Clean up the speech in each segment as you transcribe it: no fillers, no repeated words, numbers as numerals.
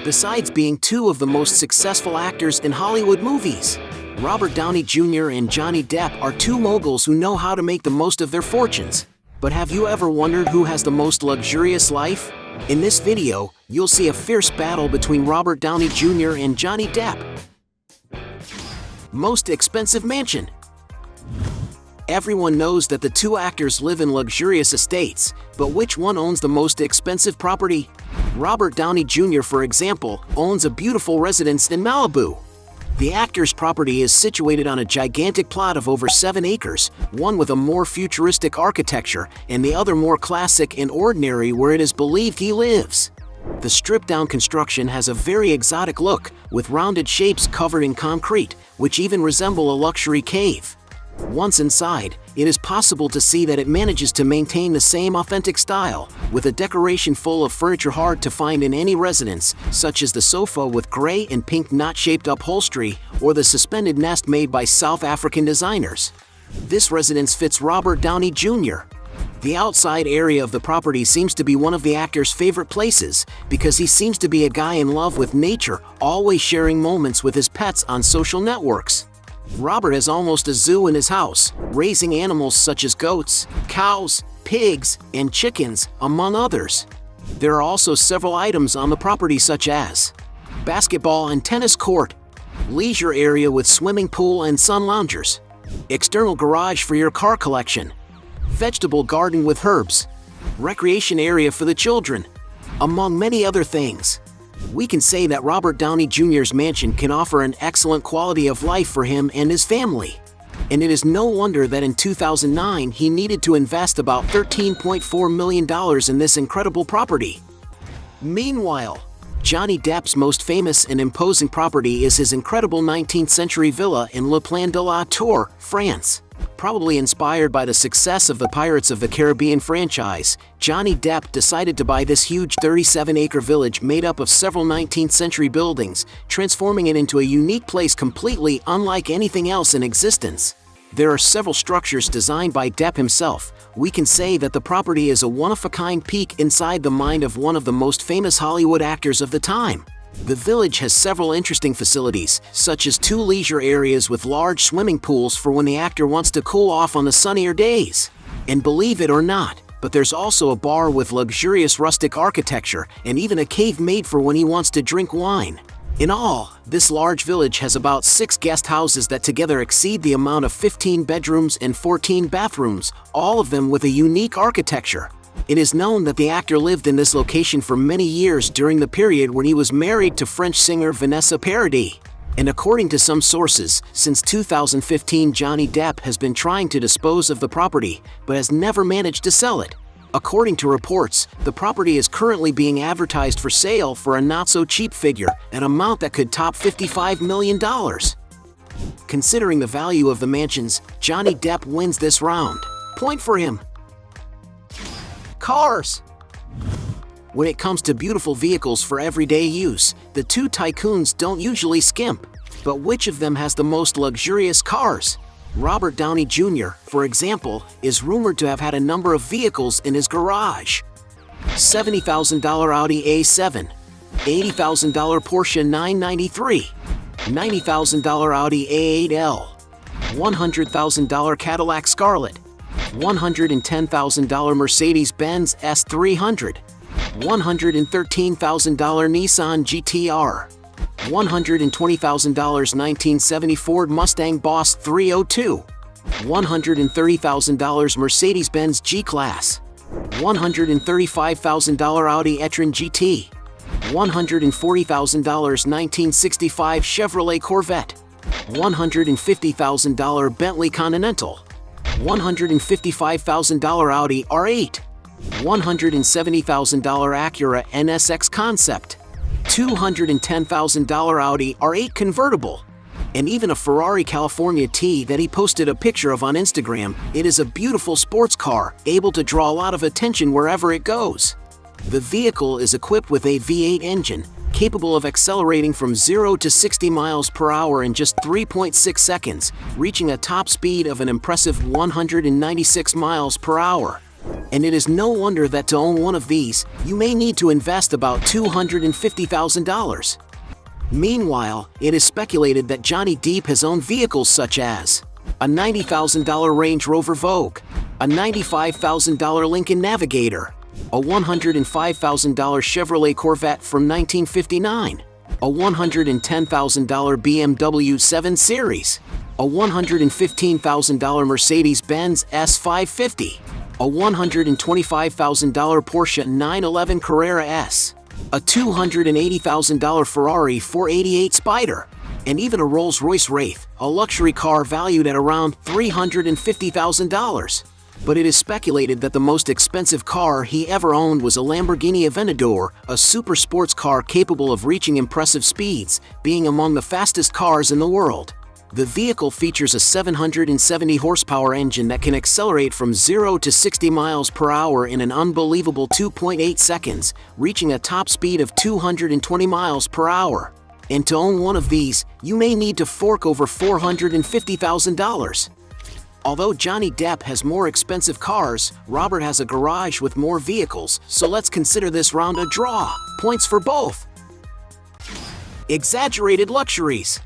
besides being two of the most successful actors in Hollywood movies. Robert Downey Jr. and Johnny Depp are two moguls who know how to make the most of their fortunes. But have you ever wondered who has the most luxurious life? In this video, you'll see a fierce battle between Robert Downey Jr. and Johnny Depp. Most expensive mansion. Everyone knows that the two actors live in luxurious estates, but which one owns the most expensive property? Robert Downey Jr., for example, owns a beautiful residence in Malibu. The actor's property is situated on a gigantic plot of over 7 acres, one with a more futuristic architecture and the other more classic and ordinary, where it is believed he lives. The stripped-down construction has a very exotic look, with rounded shapes covered in concrete, which even resemble a luxury cave. Once inside, it is possible to see that it manages to maintain the same authentic style, with a decoration full of furniture hard to find in any residence, such as the sofa with gray and pink knot-shaped upholstery, or the suspended nest made by South African designers. This residence fits Robert Downey Jr. The outside area of the property seems to be one of the actor's favorite places, because he seems to be a guy in love with nature, always sharing moments with his pets on social networks. Robert has almost a zoo in his house, raising animals such as goats, cows, pigs, and chickens, among others. There are also several items on the property such as basketball and tennis court, leisure area with swimming pool and sun loungers, external garage for your car collection, vegetable garden with herbs, recreation area for the children, among many other things. We can say that Robert Downey Jr.'s mansion can offer an excellent quality of life for him and his family. And it is no wonder that in 2009 he needed to invest about $13.4 million in this incredible property. Meanwhile, Johnny Depp's most famous and imposing property is his incredible 19th century villa in Le Plan de la Tour, France. Probably inspired by the success of the Pirates of the Caribbean franchise, Johnny Depp decided to buy this huge 37-acre village made up of several 19th century buildings, transforming it into a unique place completely unlike anything else in existence. There are several structures designed by Depp himself. We can say that the property is a one-of-a-kind peek inside the mind of one of the most famous Hollywood actors of the time. The village has several interesting facilities, such as 2 leisure areas with large swimming pools for when the actor wants to cool off on the sunnier days. And believe it or not, but there's also a bar with luxurious rustic architecture and even a cave made for when he wants to drink wine. In all, this large village has about 6 guest houses that together exceed the amount of 15 bedrooms and 14 bathrooms, all of them with a unique architecture. It is known that the actor lived in this location for many years during the period when he was married to French singer Vanessa Paradis. And according to some sources, since 2015 Johnny Depp has been trying to dispose of the property, but has never managed to sell it. According to reports, the property is currently being advertised for sale for a not-so-cheap figure, an amount that could top $55 million. Considering the value of the mansions, Johnny Depp wins this round. Point for him. Cars. When it comes to beautiful vehicles for everyday use, the two tycoons don't usually skimp. But which of them has the most luxurious cars? Robert Downey Jr., for example, is rumored to have had a number of vehicles in his garage. $70,000 Audi A7, $80,000 Porsche 993, $90,000 Audi A8L, $100,000 Cadillac Scarlet, $110,000 Mercedes-Benz S300, $113,000 Nissan GT-R, $120,000 1970 Ford Mustang Boss 302, $130,000 Mercedes-Benz G-Class, $135,000 Audi e-tron GT, $140,000 1965 Chevrolet Corvette, $150,000 Bentley Continental, $155,000 Audi R8, $170,000 Acura NSX Concept, $210,000 Audi R8 convertible, and even a Ferrari California T that he posted a picture of on Instagram. It is a beautiful sports car, able to draw a lot of attention wherever it goes. The vehicle is equipped with a V8 engine, capable of accelerating from 0 to 60 miles per hour in just 3.6 seconds, reaching a top speed of an impressive 196 miles per hour. And it is no wonder that to own one of these, you may need to invest about $250,000. Meanwhile, it is speculated that Johnny Depp has owned vehicles such as a $90,000 Range Rover Vogue, a $95,000 Lincoln Navigator, a $105,000 Chevrolet Corvette from 1959, a $110,000 BMW 7 Series, a $115,000 Mercedes-Benz S550, a $125,000 Porsche 911 Carrera S, a $280,000 Ferrari 488 Spider, and even a Rolls-Royce Wraith, a luxury car valued at around $350,000. But it is speculated that the most expensive car he ever owned was a Lamborghini Aventador, a super sports car capable of reaching impressive speeds, being among the fastest cars in the world. The vehicle features a 770 horsepower engine that can accelerate from 0 to 60 miles per hour in an unbelievable 2.8 seconds, reaching a top speed of 220 miles per hour. And to own one of these, you may need to fork over $450,000. Although Johnny Depp has more expensive cars, Robert has a garage with more vehicles, so let's consider this round a draw. Points for both. Exaggerated luxuries.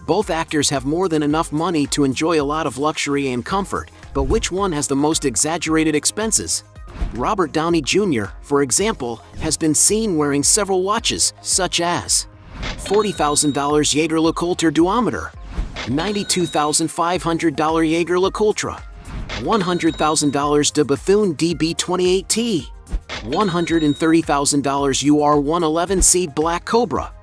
Both actors have more than enough money to enjoy a lot of luxury and comfort, but which one has the most exaggerated expenses? Robert Downey Jr., for example, has been seen wearing several watches, such as $40,000 Jaeger LeCoultre duometer, $92,500 Jaeger LeCoultre, $100,000 de Bethune DB28T, $130,000 UR111C Black Cobra,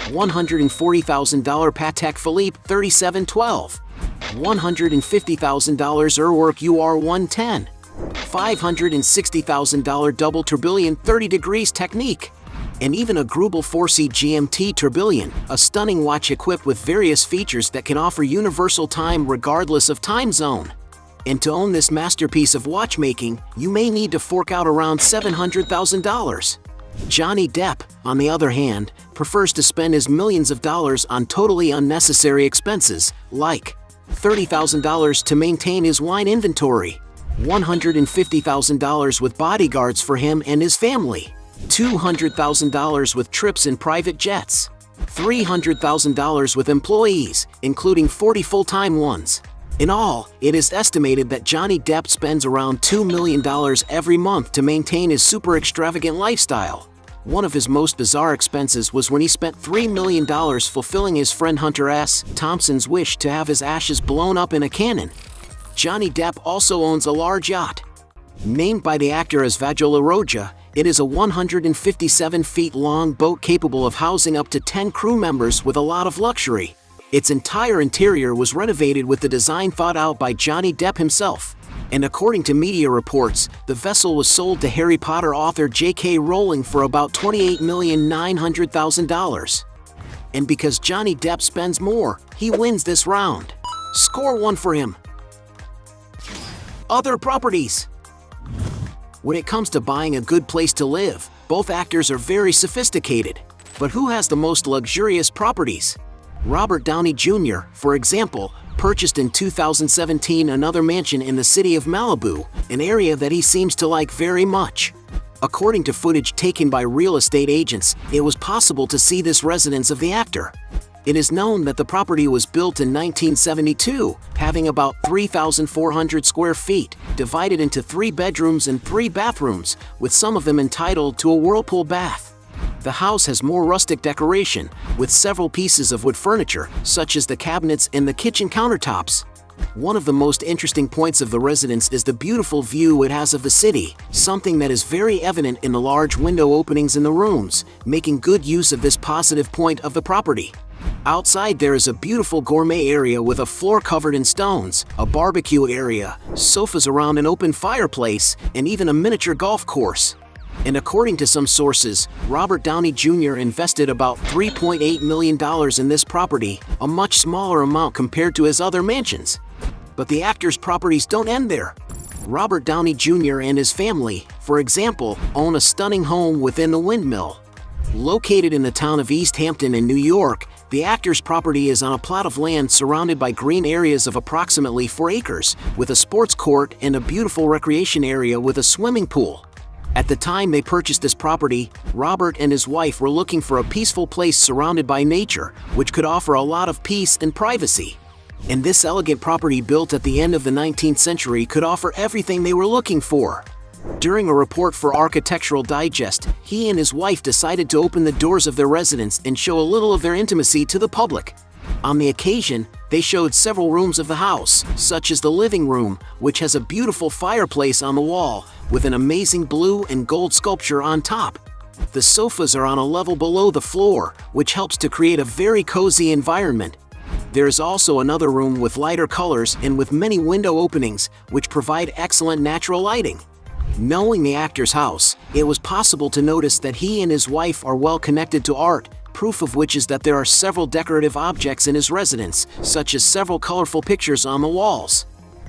$140,000 Patek Philippe 3712, $150,000 Urwerk UR110, $560,000 Double Tourbillon 30 Degrees Technique, and even a Grubel 4C GMT Tourbillon, a stunning watch equipped with various features that can offer universal time regardless of time zone. And to own this masterpiece of watchmaking, you may need to fork out around $700,000. Johnny Depp, on the other hand, prefers to spend his millions of dollars on totally unnecessary expenses, like $30,000 to maintain his wine inventory, $150,000 with bodyguards for him and his family, $200,000 with trips in private jets, $300,000 with employees, including 40 full-time ones. In all, it is estimated that Johnny Depp spends around $2 million every month to maintain his super extravagant lifestyle. One of his most bizarre expenses was when he spent $3 million fulfilling his friend Hunter S. Thompson's wish to have his ashes blown up in a cannon. Johnny Depp also owns a large yacht. Named by the actor as Vajol Laroja, it is a 157 feet long boat capable of housing up to 10 crew members with a lot of luxury. Its entire interior was renovated with the design thought out by Johnny Depp himself. And according to media reports, the vessel was sold to Harry Potter author J.K. Rowling for about $28,900,000. And because Johnny Depp spends more, he wins this round. Score 1 for him. Other properties. When it comes to buying a good place to live, both actors are very sophisticated. But who has the most luxurious properties? Robert Downey Jr., for example, purchased in 2017 another mansion in the city of Malibu, an area that he seems to like very much. According to footage taken by real estate agents, it was possible to see this residence of the actor. It is known that the property was built in 1972, having about 3,400 square feet, divided into 3 bedrooms and 3 bathrooms, with some of them entitled to a whirlpool bath. The house has more rustic decoration, with several pieces of wood furniture, such as the cabinets and the kitchen countertops. One of the most interesting points of the residence is the beautiful view it has of the city, something that is very evident in the large window openings in the rooms, making good use of this positive point of the property. Outside there is a beautiful gourmet area with a floor covered in stones, a barbecue area, sofas around an open fireplace, and even a miniature golf course. And according to some sources, Robert Downey Jr. invested about $3.8 million in this property, a much smaller amount compared to his other mansions. But the actor's properties don't end there. Robert Downey Jr. and his family, for example, own a stunning home within the windmill. Located in the town of East Hampton in New York, The actor's property is on a plot of land surrounded by green areas of approximately 4 acres, with a sports court and a beautiful recreation area with a swimming pool. At the time they purchased this property, Robert and his wife were looking for a peaceful place surrounded by nature, which could offer a lot of peace and privacy. And this elegant property built at the end of the 19th century could offer everything they were looking for. During a report for Architectural Digest, he and his wife decided to open the doors of their residence and show a little of their intimacy to the public. On the occasion, they showed several rooms of the house, such as the living room, which has a beautiful fireplace on the wall, with an amazing blue and gold sculpture on top. The sofas are on a level below the floor, which helps to create a very cozy environment. There is also another room with lighter colors and with many window openings, which provide excellent natural lighting. Knowing the actor's house, it was possible to notice that he and his wife are well connected to art, proof of which is that there are several decorative objects in his residence, such as several colorful pictures on the walls.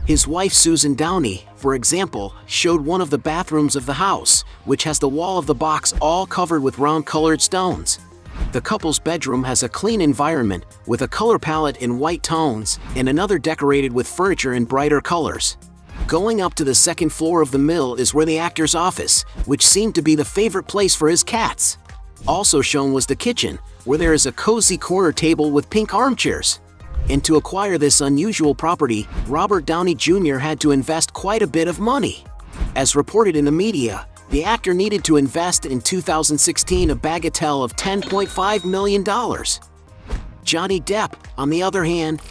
His wife Susan Downey, for example, showed one of the bathrooms of the house, which has the wall of the box all covered with round-colored stones. The couple's bedroom has a clean environment, with a color palette in white tones, and another decorated with furniture in brighter colors. Going up to the second floor of the mill is where the actor's office, which seemed to be the favorite place for his cats. Also shown was the kitchen, where there is a cozy corner table with pink armchairs. And to acquire this unusual property, Robert Downey Jr. had to invest quite a bit of money. As reported in the media, the actor needed to invest in 2016 a bagatelle of $10.5 million. Johnny Depp, on the other hand,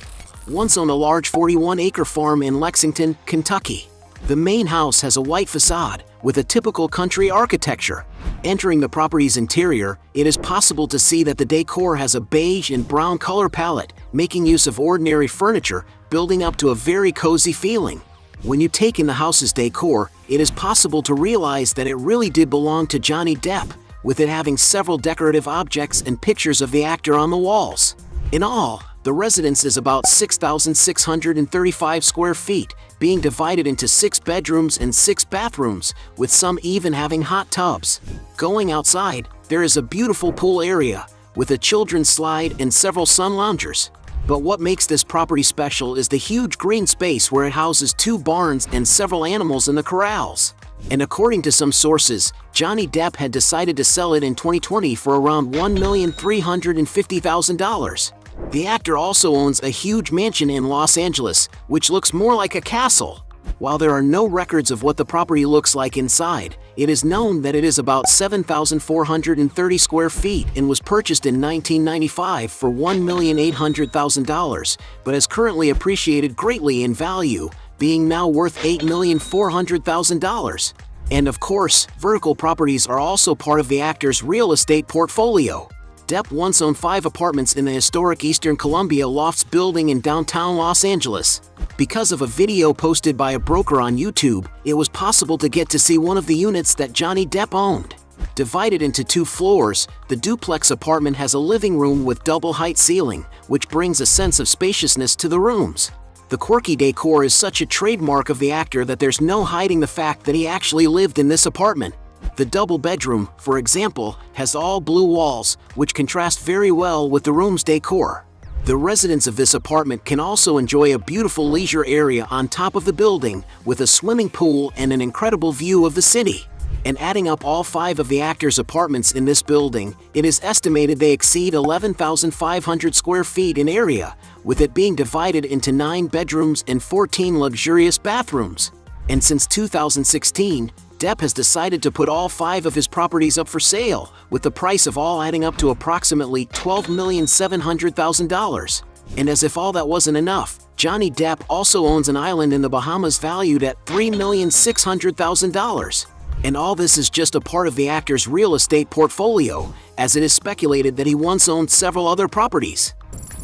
once owned a large 41-acre farm in Lexington, Kentucky. The main house has a white facade, with a typical country architecture. Entering the property's interior, it is possible to see that the decor has a beige and brown color palette, making use of ordinary furniture, building up to a very cozy feeling. When you take in the house's decor, it is possible to realize that it really did belong to Johnny Depp, with it having several decorative objects and pictures of the actor on the walls. In all, the residence is about 6,635 square feet, being divided into 6 bedrooms and 6 bathrooms, with some even having hot tubs. Going outside, there is a beautiful pool area, with a children's slide and several sun loungers. But what makes this property special is the huge green space where it houses 2 barns and several animals in the corrals. And according to some sources, Johnny Depp had decided to sell it in 2020 for around $1,350,000. The actor also owns a huge mansion in Los Angeles, which looks more like a castle. While there are no records of what the property looks like inside, it is known that it is about 7,430 square feet and was purchased in 1995 for $1,800,000, but has currently appreciated greatly in value, being now worth $8,400,000. And of course, vertical properties are also part of the actor's real estate portfolio. Depp once owned 5 apartments in the historic Eastern Columbia Lofts building in downtown Los Angeles. Because of a video posted by a broker on YouTube, it was possible to get to see one of the units that Johnny Depp owned. Divided into 2 floors, the duplex apartment has a living room with double-height ceiling, which brings a sense of spaciousness to the rooms. The quirky decor is such a trademark of the actor that there's no hiding the fact that he actually lived in this apartment. The double bedroom, for example, has all blue walls, which contrast very well with the room's decor. The residents of this apartment can also enjoy a beautiful leisure area on top of the building, with a swimming pool and an incredible view of the city. And adding up all 5 of the actor's apartments in this building, it is estimated they exceed 11,500 square feet in area, with it being divided into 9 bedrooms and 14 luxurious bathrooms. And since 2016, Depp has decided to put all 5 of his properties up for sale, with the price of all adding up to approximately $12,700,000. And as if all that wasn't enough, Johnny Depp also owns an island in the Bahamas valued at $3,600,000. And all this is just a part of the actor's real estate portfolio, as it is speculated that he once owned several other properties.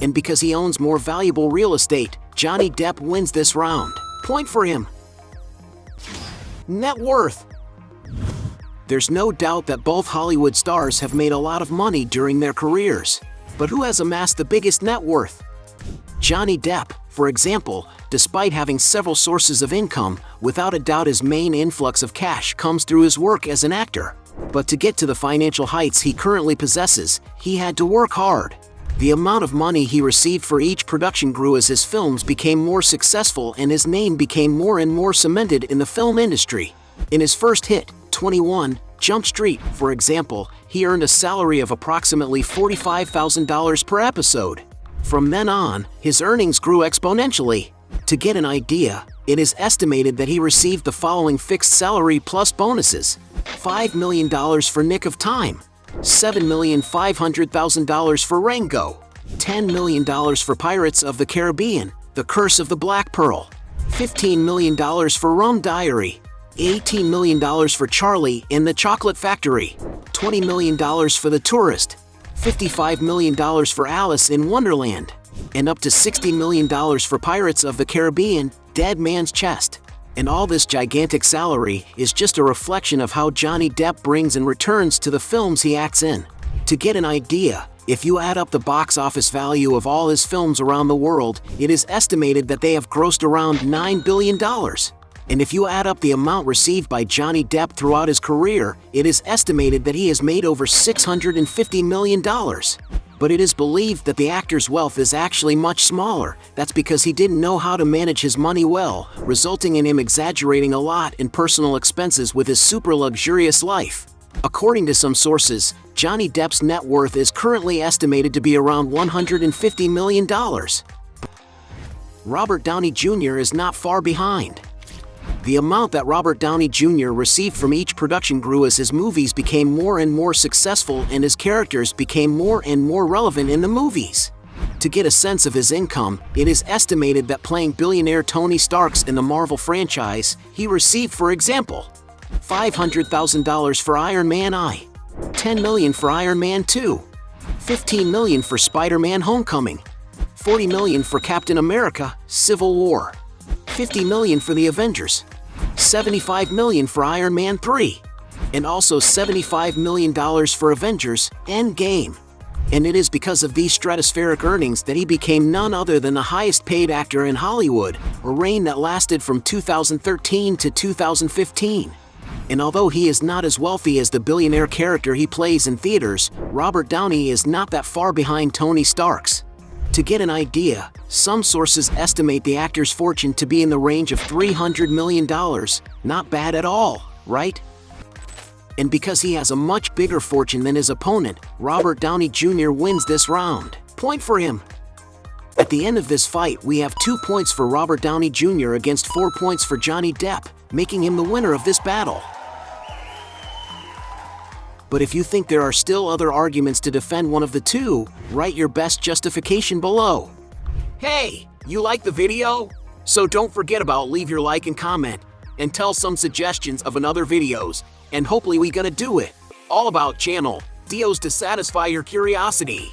And because he owns more valuable real estate, Johnny Depp wins this round. Point for him. Net worth. There's no doubt that both Hollywood stars have made a lot of money during their careers. But who has amassed the biggest net worth? Johnny Depp, for example, despite having several sources of income, without a doubt his main influx of cash comes through his work as an actor. But to get to the financial heights he currently possesses, he had to work hard. The amount of money he received for each production grew as his films became more successful and his name became more and more cemented in the film industry. In his first hit, 21 Jump Street, for example, he earned a salary of approximately $45,000 per episode. From then on, his earnings grew exponentially. To get an idea, it is estimated that he received the following fixed salary plus bonuses: $5 million for Nick of Time, $7,500,000 for Rango, $10 million for Pirates of the Caribbean, The Curse of the Black Pearl, $15 million for Rum Diary, $18 million for Charlie and the Chocolate Factory, $20 million for The Tourist, $55 million for Alice in Wonderland, and up to $60 million for Pirates of the Caribbean, Dead Man's Chest. And all this gigantic salary is just a reflection of how Johnny Depp brings and returns to the films he acts in. To get an idea, if you add up the box office value of all his films around the world, it is estimated that they have grossed around $9 billion. And if you add up the amount received by Johnny Depp throughout his career, it is estimated that he has made over $650 million. But it is believed that the actor's wealth is actually much smaller. That's because he didn't know how to manage his money well, resulting in him exaggerating a lot in personal expenses with his super luxurious life. According to some sources, Johnny Depp's net worth is currently estimated to be around $150 million. Robert Downey Jr. is not far behind. The amount that Robert Downey Jr. received from each production grew as his movies became more and more successful and his characters became more and more relevant in the movies. To get a sense of his income, it is estimated that playing billionaire Tony Stark in the Marvel franchise, he received, for example, $500,000 for Iron Man I, $10 million for Iron Man 2, $15 million for Spider-Man Homecoming, $40 million for Captain America: Civil War, $50 million for the Avengers, $75 million for Iron Man 3, and also $75 million for Avengers: Endgame. And it is because of these stratospheric earnings that he became none other than the highest paid actor in Hollywood, a reign that lasted from 2013 to 2015. And although he is not as wealthy as the billionaire character he plays in theaters, Robert Downey is not that far behind Tony Stark's. To get an idea, some sources estimate the actor's fortune to be in the range of $300 million. Not bad at all, right? And because he has a much bigger fortune than his opponent, Robert Downey Jr. wins this round. Point for him. At the end of this fight, we have 2 points for Robert Downey Jr. against 4 points for Johnny Depp, making him the winner of this battle. But if you think there are still other arguments to defend one of the two, write your best justification below. Hey, you like the video? So don't forget about leave your like and comment, and tell some suggestions of another videos, and hopefully we gonna do it. All about channel Dios to satisfy your curiosity.